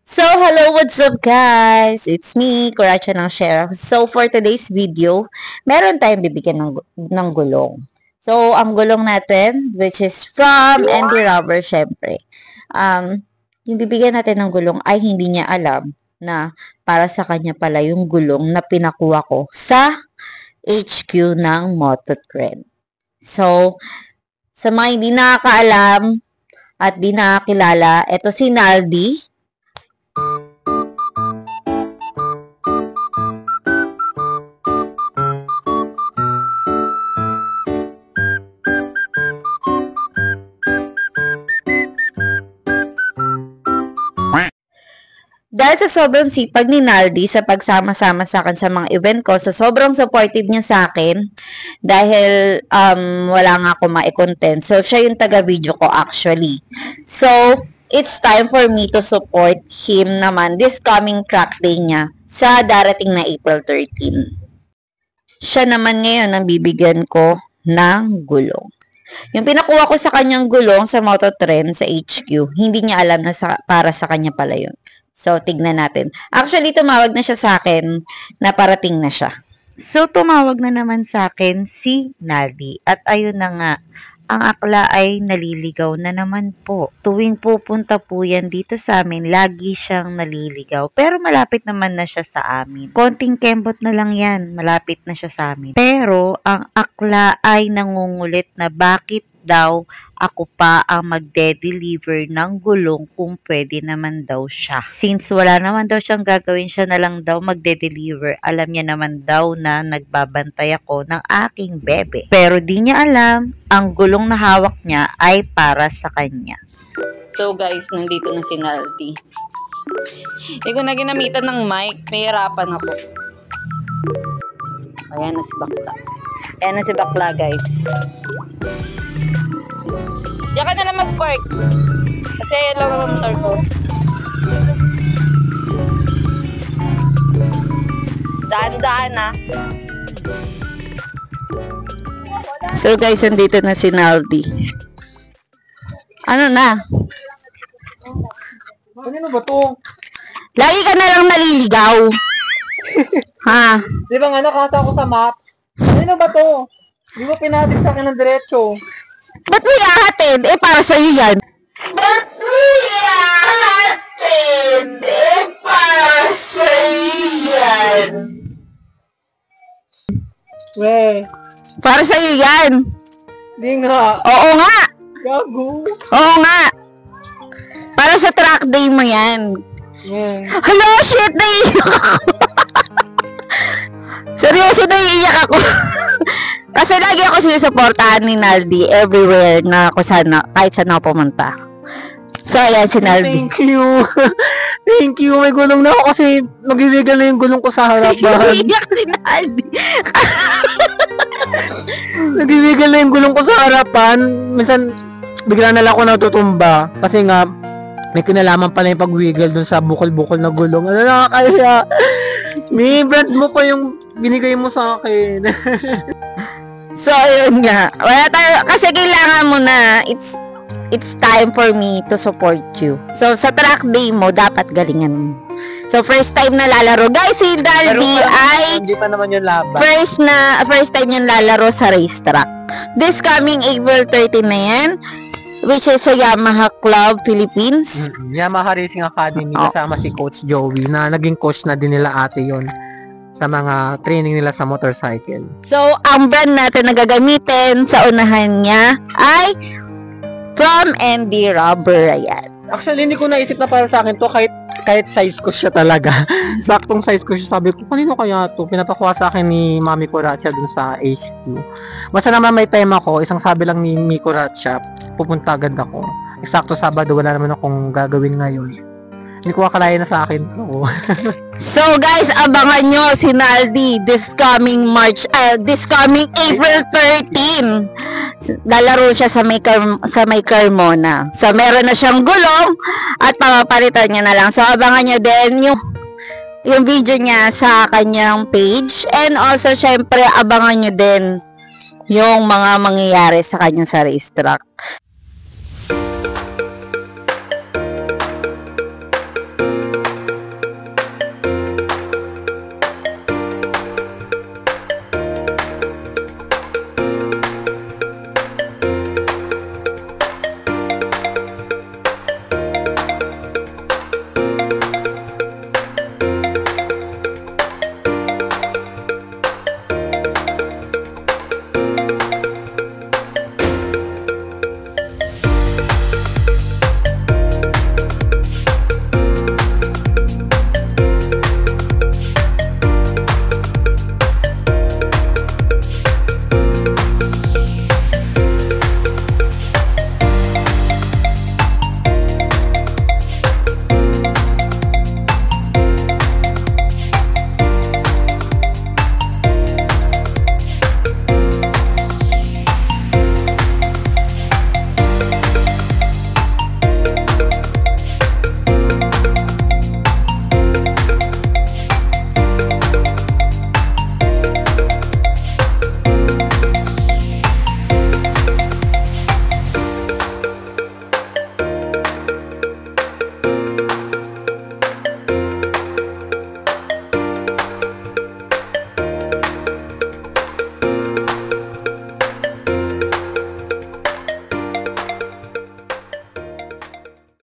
So, hello, what's up guys? It's me, Kuracha ng Sheriff. So, for today's video, meron tayong bibigyan ng gulong. So, ang gulong natin, which is from Andy Rubber, syempre. Yung bibigyan natin ng gulong ay hindi niya alam na para sa kanya pala yung gulong na pinakuha ko sa HQ ng Mototrend. So, sa mga hindi nakakaalam at di nakakilala, ito si Naldi. Dahil sa sobrang sipag ni Naldi sa pagsama-sama sa akin sa mga event ko, so sobrang supportive niya sa akin dahil wala nga ako ma-content. So, siya yung taga-video ko actually. So, it's time for me to support him naman this coming track day niya sa darating na April 13. Siya naman ngayon ang bibigyan ko ng gulong. Yung pinakuha ko sa kanyang gulong sa Mototrend sa HQ, hindi niya alam na para sa kanya pala yun. So, tignan natin. Actually, tumawag na siya sa akin na parating na siya. So, tumawag na naman sa akin si Naldi. At ayun na nga, ang akla ay naliligaw na naman po. Tuwing pupunta po yan dito sa amin, lagi siyang naliligaw. Pero malapit naman na siya sa amin. Konting kembot na lang yan, malapit na siya sa amin. Pero, ang akla ay nangungulit na bakit daw ako pa ang magde-deliver ng gulong kung pwede naman daw siya. Since wala naman daw siyang gagawin, siya na lang daw magde-deliver. Alam niya naman daw na nagbabantay ako ng aking bebe. Pero di niya alam, ang gulong na hawak niya ay para sa kanya. So guys, nandito na si Naldi. Hindi ko na ginamitan ng mic, nahihirapan ako. Ayan na si Bakla. Ayan na si Bakla guys. Diyan ka na lang mag-park. Kasi ayan lang ang motor ko. Daan-daan na. So guys, nandito na si Naldi. Ano na? Kanino ba to? Lagi ka na lang naliligaw. Ha? Di ba nga nakasa ako sa map? Kanino ba to? Di ba pinatid sa akin ng diretso? Ba't mo ihahatid? Eh, para sa'yo yan. Ba't mo ihahatid? Eh, para sa'yo yan. We. Para sa'yo yan. Di nga. Oo nga. Gago. Oo nga. Para sa track day mo yan. Yeah. Hello, shit! Naiiyak ako. Seryoso, naiiyak ako. Kasi lagi ako sinusuportahan ni Naldi everywhere na ako sana, kahit saan ako pumunta. So, ayan si Naldi. Thank you. Thank you. May gulong na ako kasi magbibigal na yung gulong ko sa harapan. Iiyak si Naldi. Nagbibigal na yung gulong ko sa harapan. Minsan, bigla na lang ako natutumba. Kasi nga, may kinalaman pala yung pagwiggle dun sa bukol-bukol na gulong. Ano nakakaya? May brand mo pa yung binigay mo sa akin. So, ayun nga. Wala tayo, kasi kailangan mo na, it's time for me to support you. So, sa track day mo, dapat galingan mo. So, first time na lalaro. Guys, si Naldi ay hindi pa naman yung laban. First time yung lalaro sa racetrack. This coming April 13 na yan, which is sa Yamaha Club Philippines. Yamaha Racing Academy, kasama si Coach Joey, na naging coach na din nila ate yon sa mga training nila sa motorcycle. So, ang brand natin na gagamitin sa unahan niya ay from Andy Rubber. Ayan. Actually, hindi ko naisip na para sa akin to, kahit size ko siya talaga. Saktong size ko siya. Sabi ko, kanino kaya to? Pinapakuha sa akin ni Mami Kuracha dun sa HQ. Basta naman may time ako, isang sabi lang ni Mami Kuracha, pupunta agad ako. Eksakto Sabado, wala naman akong gagawin ngayon. Hindi ko akalain na sa akin to. So guys, abangan nyo si Naldi this coming April 13. Lalaro siya sa may Carmona. So meron na siyang gulong at papapalitan niya na lang. So abangan nyo din yung video niya sa kanyang page. And also syempre abangan nyo din yung mga mangyayari sa kanyang sa racetrack.